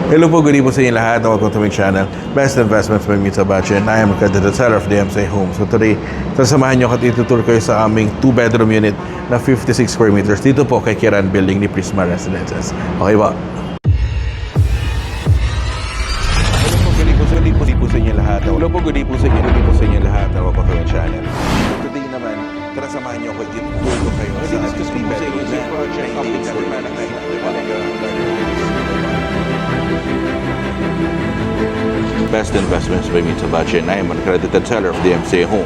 Hello po, good evening po sa inyo lahat. Welcome to my channel, Best Investments by Mitsa Bache, and I am the seller of the DMCA Home. So today, sasamahan nyo at itutur kayo sa aming 2-bedroom unit na 56 square meters dito po kay Kiran Building ni Prisma Residences. Okay ba? Hello po, good evening po sa inyo lahat. Hello po, good evening po sa inyo lahat. Welcome to my channel. So today naman, tara samahan nyo ako at itutur ko kayo sa aming 2-bedroom na project update sa Manang Best Investments by Mitsa Bache, and I am an accredited seller of the DMCA Home.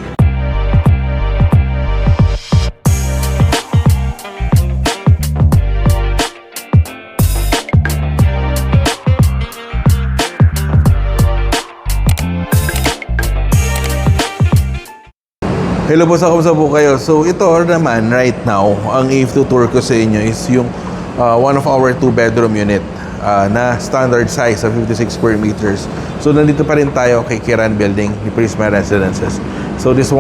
Hello po, kamusta po kayo? So ito naman right now, ang i-tour ko sa inyo is yung one of our 2-bedroom unit na standard size of 56 square meters. So nandito pa rin tayo kay Kiran Building ni Prisma Residences. So this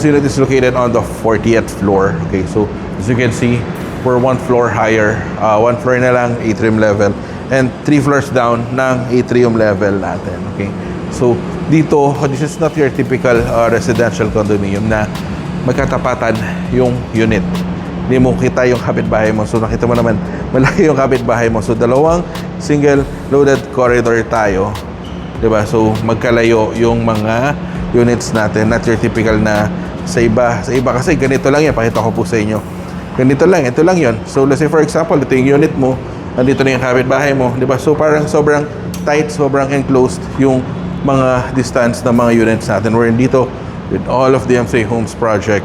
unit is located on the 40th floor. Okay, so as you can see, we're one floor higher, one floor na lang atrium level, and 3 floors down ng atrium level natin. Okay, so dito, this is not your typical residential condominium na magkatapatan yung unit. Hindi mo kita yung kapitbahay mo. So nakita mo naman, malaki yung kapitbahay mo. So dalawang single loaded corridor tayo. Diba? So magkalayo yung mga units natin. Not your typical na sa iba kasi ganito lang yan. Pakita ko po sa inyo. Ganito lang, ito lang yun. So let's say for example, ito yung unit mo. Nandito na yung kapitbahay mo. Diba? So parang sobrang tight, sobrang enclosed yung mga distance ng mga units natin. We're dito with all of the DMCA Homes project.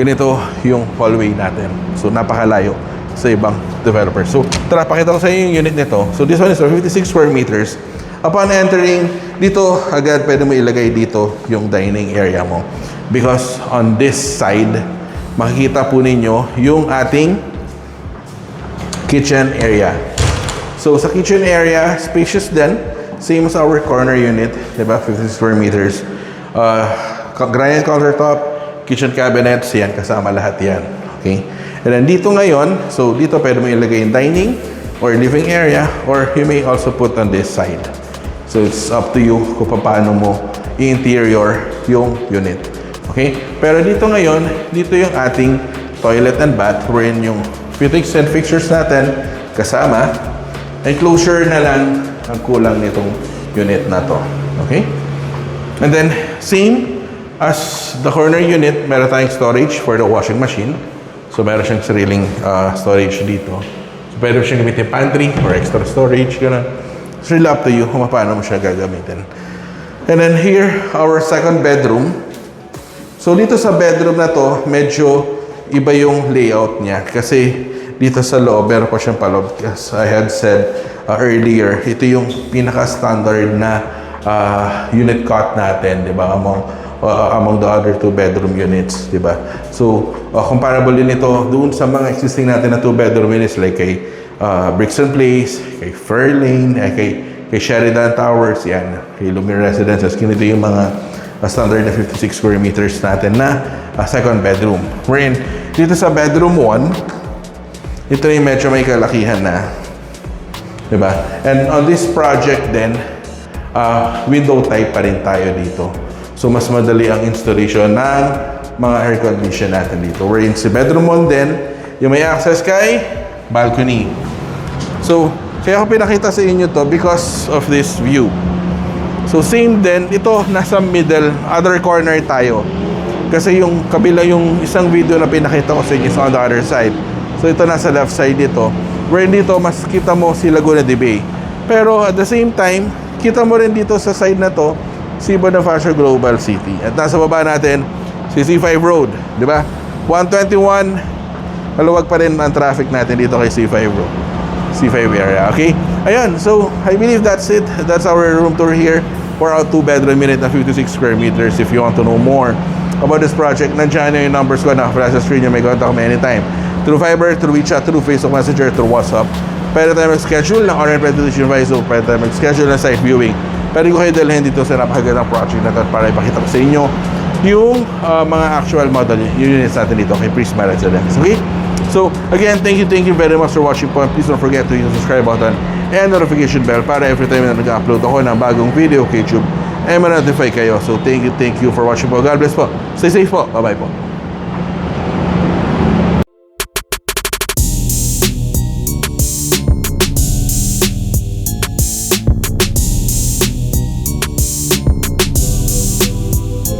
Ganito yung hallway natin. So napakalayo sa ibang developers. So tara, pakita ko sa inyo yung unit nito. So this one is 56 square meters. Upon entering, dito agad pwede mo ilagay dito yung dining area mo. Because on this side, makikita po ninyo yung ating kitchen area. So sa kitchen area, spacious din. Same as our corner unit, diba? 56 square meters. Granite countertop, kitchen cabinets, yan, kasama lahat yan. Okay? And then dito ngayon, so dito pwede mo ilagay yung dining or living area, or you may also put on this side. So it's up to you kung paano mo i-interior yung unit. Okay? Pero dito ngayon, dito yung ating toilet and bath, wherein yung fittings and fixtures natin kasama. Enclosure na lang ang kulang nitong unit na to. Okay? And then, same as the corner unit, meron tayong storage for the washing machine. So, meron siyang sariling storage dito. So, pwede siyang gamitin pantry or extra storage, gano'n. It's really up to you kung paano mo siya gagamitin. And then here, our second bedroom. So, dito sa bedroom na to, medyo iba yung layout niya. Kasi, dito sa loob, meron pa siyang paloob. As I had said earlier, ito yung pinaka-standard na unit cut natin, di ba? Among the other 2-bedroom units, di ba? So, comparable din ito doon sa mga existing natin na 2-bedroom units like kay Brixton Place, kay Fairlane, kay Sheridan Towers, yan, kay Lumiere Residences. Ganito yung mga standard na 56 square meters natin na second bedroom. Wherein, dito sa bedroom 1, ito yung medyo may kalakihan na. Diba? And on this project then, window type pa rin tayo dito. So, mas madali ang installation ng mga air condition natin dito. We're in si bedroom 1 din, yung may access kay balcony. So, kaya ko pinakita sa inyo to because of this view. So, same din, ito nasa middle, other corner tayo. Kasi yung kabila, yung isang video na pinakita ko sa inyo is on the other side. So, ito nasa left side dito. Where dito, mas kita mo si Laguna de Bay. Pero at the same time, kita mo rin dito sa side na to, si Bonifacio Global City. At nasa baba natin, si C5 Road. Di ba? 121, maluwag pa rin ang traffic natin dito kay C5 Road. C5 area, okay? Ayan, so I believe that's it. That's our room tour here for our 2-bedroom unit na 56 square meters. If you want to know more about this project, nandiyan yung numbers ko na flash sa screen nyo. May contact me anytime. Through Viber, through WeChat, through Facebook Messenger, through WhatsApp. Pwede tayo mag-schedule ng online presentation advisor. Pwede tayo mag-schedule ng site viewing. Pwede ko kayo dalhin dito sa napakagandang project na ito para ipakita ko sa inyo yung mga actual model units natin dito kay Prisma Residences. Okay? So, again, thank you very much for watching po. Please don't forget to hit the subscribe button and notification bell para every time na nag-upload ako ng bagong video kay YouTube, ay ma-notify kayo. So, thank you for watching po. God bless po. Stay safe po. Bye-bye po.